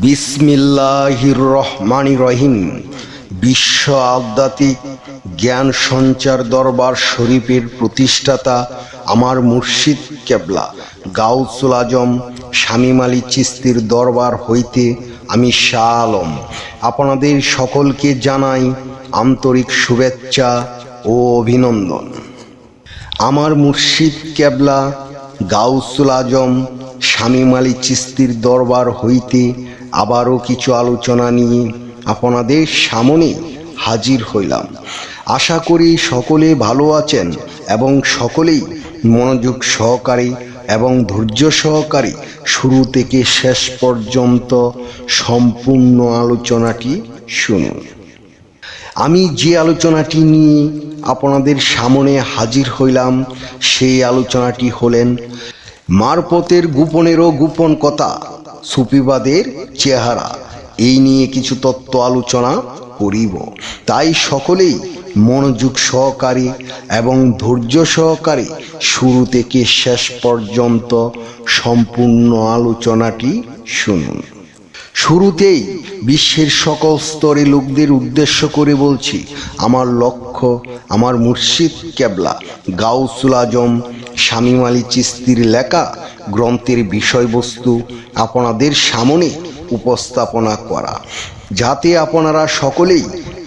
বিসমিল্লাহির রহমানির রহিম। বিশ্ব আধ্যাত্মিক জ্ঞান সঞ্চার দরবার শরীফের প্রতিষ্ঠাতা আমার মুর্শিদ কেবলা গাউসুল আজম শামীম আলী চিশতির দরবার হইতে আমি শাহ আলম আপনাদের সকলকে জানাই আন্তরিক শুভেচ্ছা ও অভিনন্দন। আমার মুর্শিদ কেবলা গাউসুল আজম শামীম আলী চিশতির দরবার হইতে আবারও কিছু আলোচনা নিয়ে আপনাদের সামনে হাজির হইলাম। আশা করি সকলে ভালো আছেন এবং সকলেই মনোযোগ সহকারে এবং ধৈর্য সহকারে শুরু থেকে শেষ পর্যন্ত সম্পূর্ণ আলোচনাটি শুনুন। আমি যে আলোচনাটি নিয়ে আপনাদের সামনে হাজির হইলাম সেই আলোচনাটি হলেন মারফতের গোপনেরও গোপন কথা, সুফিবাদের চেহারা। এই নিয়ে কিছু তত্ত্ব আলোচনা করিব, তাই সকলেই মনোযোগ সহকারে এবং ধৈর্য সহকারে শুরু থেকে শেষ পর্যন্ত সম্পূর্ণ আলোচনাটি শুনুন। শুরুতেই বিশ্বের সকল স্তরে লোকদের উদ্দেশ্য করে বলছি, আমার লক্ষ্য আমার মুর্শিদ কেবলা গাউসুল আজম শামীম আলী চিশতির লেখা গ্রন্থের বিষয়বস্তু আপনাদের সামনে উপস্থাপনা করা, যাতে আপনারা সকলেই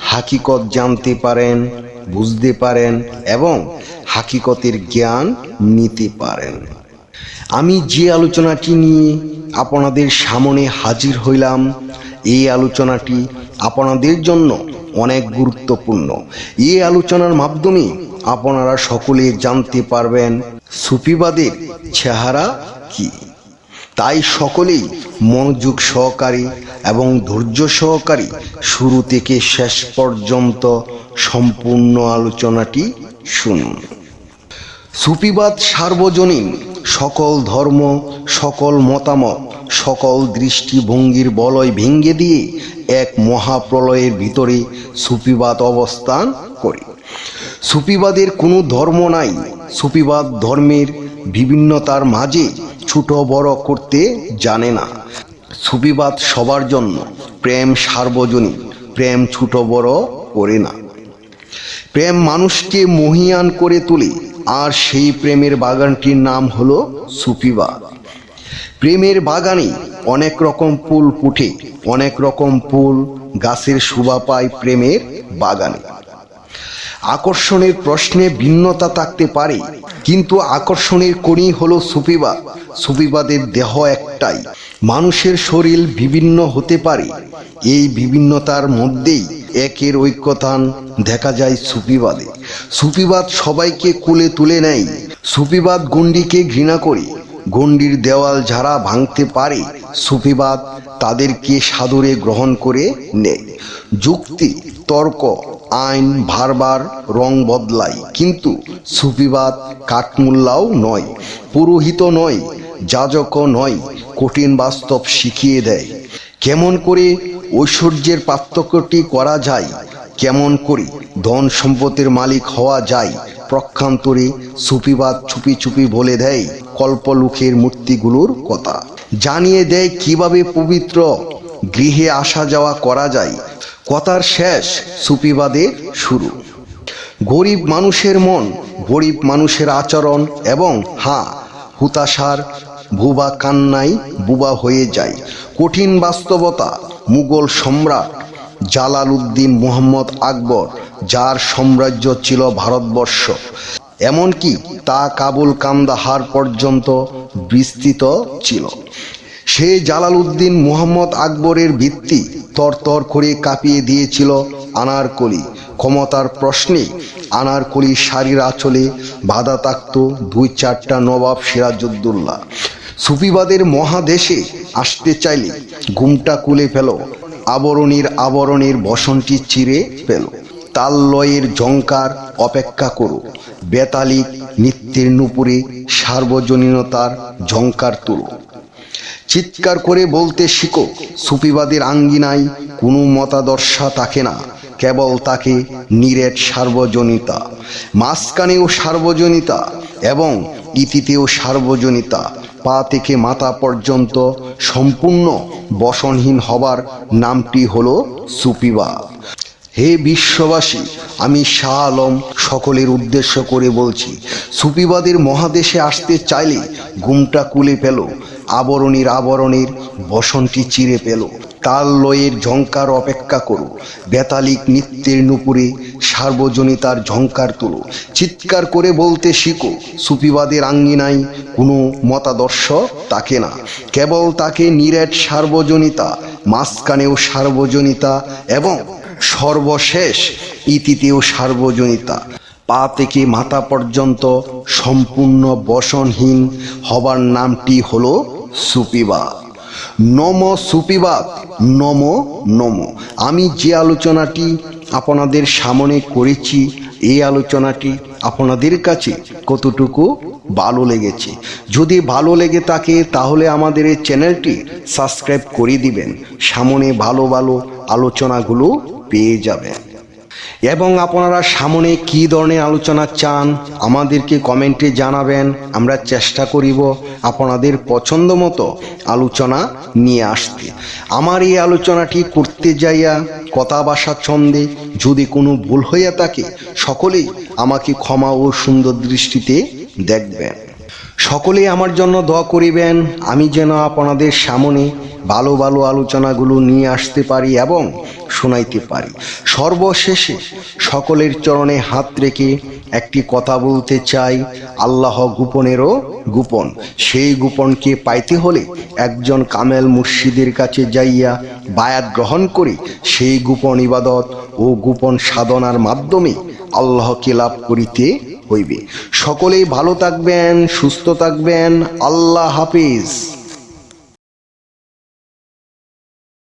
হাকিকত জানতে পারেন, বুঝতে পারেন এবং হাকিকতের জ্ঞান নিতে পারেন। আমি যে আলোচনাটি নিয়ে আপনাদের সামনে হাজির হইলাম, এই আলোচনাটি আপনাদের জন্য অনেক গুরুত্বপূর্ণ। এই আলোচনার মাধ্যমে আপনারা সকলে জানতে পারবেন সুফিবাদের চেহারা কি। তাই সকলেই মনোযোগ সহকারে এবং ধৈর্য সহকারে শুরু থেকে শেষ পর্যন্ত সম্পূর্ণ আলোচনাটি শুনুন। সুফিবাদ সার্বজনীন সকল ধর্ম, সকল মতামত, সকল দৃষ্টিভঙ্গির বলয় ভেঙে দিয়ে এক মহাপ্রলয়ের ভিতরে সুফিবাদ অবস্থান করে। সুফিবাদের কোনো ধর্ম নাই। সুফিবাদ ধর্মের বিভিন্নতার মাঝে ছোট বড় করতে জানে না। সুফিবাদ সবার জন্য, প্রেম সার্বজনীন, প্রেম ছোট বড় করে না। প্রেম মানুষকে মহিয়ান করে তোলে, আর সেই প্রেমের বাগানটির নাম হলো সুফিবাদ। প্রেমের বাগানে অনেক রকম ফুল ফুটে, অনেক রকম ফুল গাছের শোভা পায় প্রেমের বাগানে। আকর্ষণের প্রশ্নে ভিন্নতা থাকতে পারে, কিন্তু আকর্ষণের কোণই হলো সুফিবাদ। সুফিবাদের দেহ একটাই, মানুষের শরীর বিভিন্ন হতে পারে, এই বিভিন্নতার মধ্যেই একের ঐক্যতান দেখা যায় সুফিবাদে। সুফিবাদ সবাইকে কোলে তুলে নেয়। সুফিবাদ গণ্ডিকে ঘৃণা করে, গণ্ডির দেওয়াল যারা ভাঙতে পারে সুফিবাদ তাদেরকে সাদরে গ্রহণ করে নেয়। যুক্তি, তর্ক, আইন বারবার রং বদলায়, কিন্তু সুফিবাদ কাঠমুল্লাও নয়, পুরোহিত নয়, যাজকও নয়, কঠিন বাস্তব শিখিয়ে দেয়। কেমন করে ঐশ্বর্যের পার্থক্যটি করা যায়, কেমন করে ধন সম্পদের মালিক হওয়া যায়, প্রক্ষান্তরে সুফিবাদ চুপি চুপি বলে দেয় কল্পলুকের মূর্তিগুলোর কথা, জানিয়ে দেয় কিভাবে পবিত্র গৃহে আসা যাওয়া করা যায়। কথার শেষ, সুফিবাদের শুরু। গরিব মানুষের মন, গরিব মানুষের আচরণ এবং হুতাশার ভুবা কান্নাই বুবা হয়ে যায়। কঠিন বাস্তবতা, মুঘল সম্রাট জালালউদ্দিন মুহাম্মদ আকবর, যার সাম্রাজ্য ছিল ভারতবর্ষ, এমনকি তা কাবুল কান্দাহার পর্যন্ত বিস্তৃত ছিল। সেই জালালউদ্দিন মুহাম্মদ আকবরের ভিত্তি তরতর করে কাঁপিয়ে দিয়েছিল আনারকলি। ক্ষমতার প্রশ্নে আনারকলি শাড়ির আঁচলে বাধা থাকত 2-4টা নবাব সিরাজউদ্দৌলা। সুফিবাদের মহাদেশে আসতে চাইলে ঘুমটা খুলে ফেল, আবরণের বসনটি চিরে ফেল, তাল লয়ের ঝংকার অপেক্ষা করো, বেতালিক নৃত্যের নুপুরে সার্বজনীনতার ঝংকার তুলো। চিৎকার করে বলতে শিখো, সুফিবাদের আঙ্গিনায় কোনো মতাদর্শা থাকে না, কেবল তাকে নিরেট সার্বজনীনতা। মাঝখানেও সার্বজনীনতা এবং ইতিতেও সার্বজনীনতা, পা থেকে মাথা পর্যন্ত সম্পূর্ণ বসনহীন হবার নামটি হলো সুফিবাদ। হে বিশ্ববাসী, আমি শাহ আলম সকলের উদ্দেশ্য করে বলছি, সুফিবাদের মহাদেশে আসতে চাইলে ঘুমটা কুলে পেল, আবরণের বসনটি চিরে পেল, তাল লয়ের ঝঙ্কার অপেক্ষা করো, বেতালিক নৃত্যের নুপুরে সার্বজনীতার ঝঙ্কার তোলো, চিৎকার করে বলতে শিখো, সুফিবাদের আঙ্গিনায় কোনো মতাদর্শ থাকে না, কেবল তাকে নিরেট সার্বজনীতা, মাঝখানেও সার্বজনীতা এবং সর্বশেষ ইতিতেও সার্বজনীতা। পা থেকে মাথা পর্যন্ত সম্পূর্ণ বসনহীন হবার নামটি হলো সুফিবাদ। নম সুফিবাদ, নম নম। আমি যে আলোচনাটি আপনাদের সামনে করেছি, এই আলোচনাটি আপনাদের কাছে কতটুকু ভালো লেগেছে? যদি ভালো লেগে থাকে তাহলে আমাদের এই চ্যানেলটি সাবস্ক্রাইব করে দিবেন, সামনে ভালো ভালো আলোচনাগুলো পেয়ে যাবেন। এবং আপনারা সামনে কী ধরনের আলোচনা চান আমাদেরকে কমেন্টে জানাবেন, আমরা চেষ্টা করিব আপনাদের পছন্দ মতো আলোচনা নিয়ে আসতে। আমার এই আলোচনাটি করতে যাইয়া কথা ভাষা ছন্দে যদি কোনো ভুল হইয়া থাকে, সকলেই আমাকে ক্ষমা ও সুন্দর দৃষ্টিতে দেখবেন। সকলেই আমার জন্য দোয়া করিবেন, আমি যেন আপনাদের সামনে ভালো ভালো আলোচনাগুলো নিয়ে আসতে পারি এবং শোনাইতে পারি। সর্বশেষে সকলের চরণে হাত রেখে একটি কথা বলতে চাই, আল্লাহ গোপনেরও গোপন। সেই গোপনকে পাইতে হলে একজন কামেল মুর্শিদের কাছে যাইয়া বায়াত গ্রহণ করে সেই গোপন ইবাদত ও গোপন সাধনার মাধ্যমে আল্লাহকে লাভ করিতে হইবে। সকলেই ভালো থাকবেন, সুস্থ থাকবেন। আল্লাহ হাফিজ।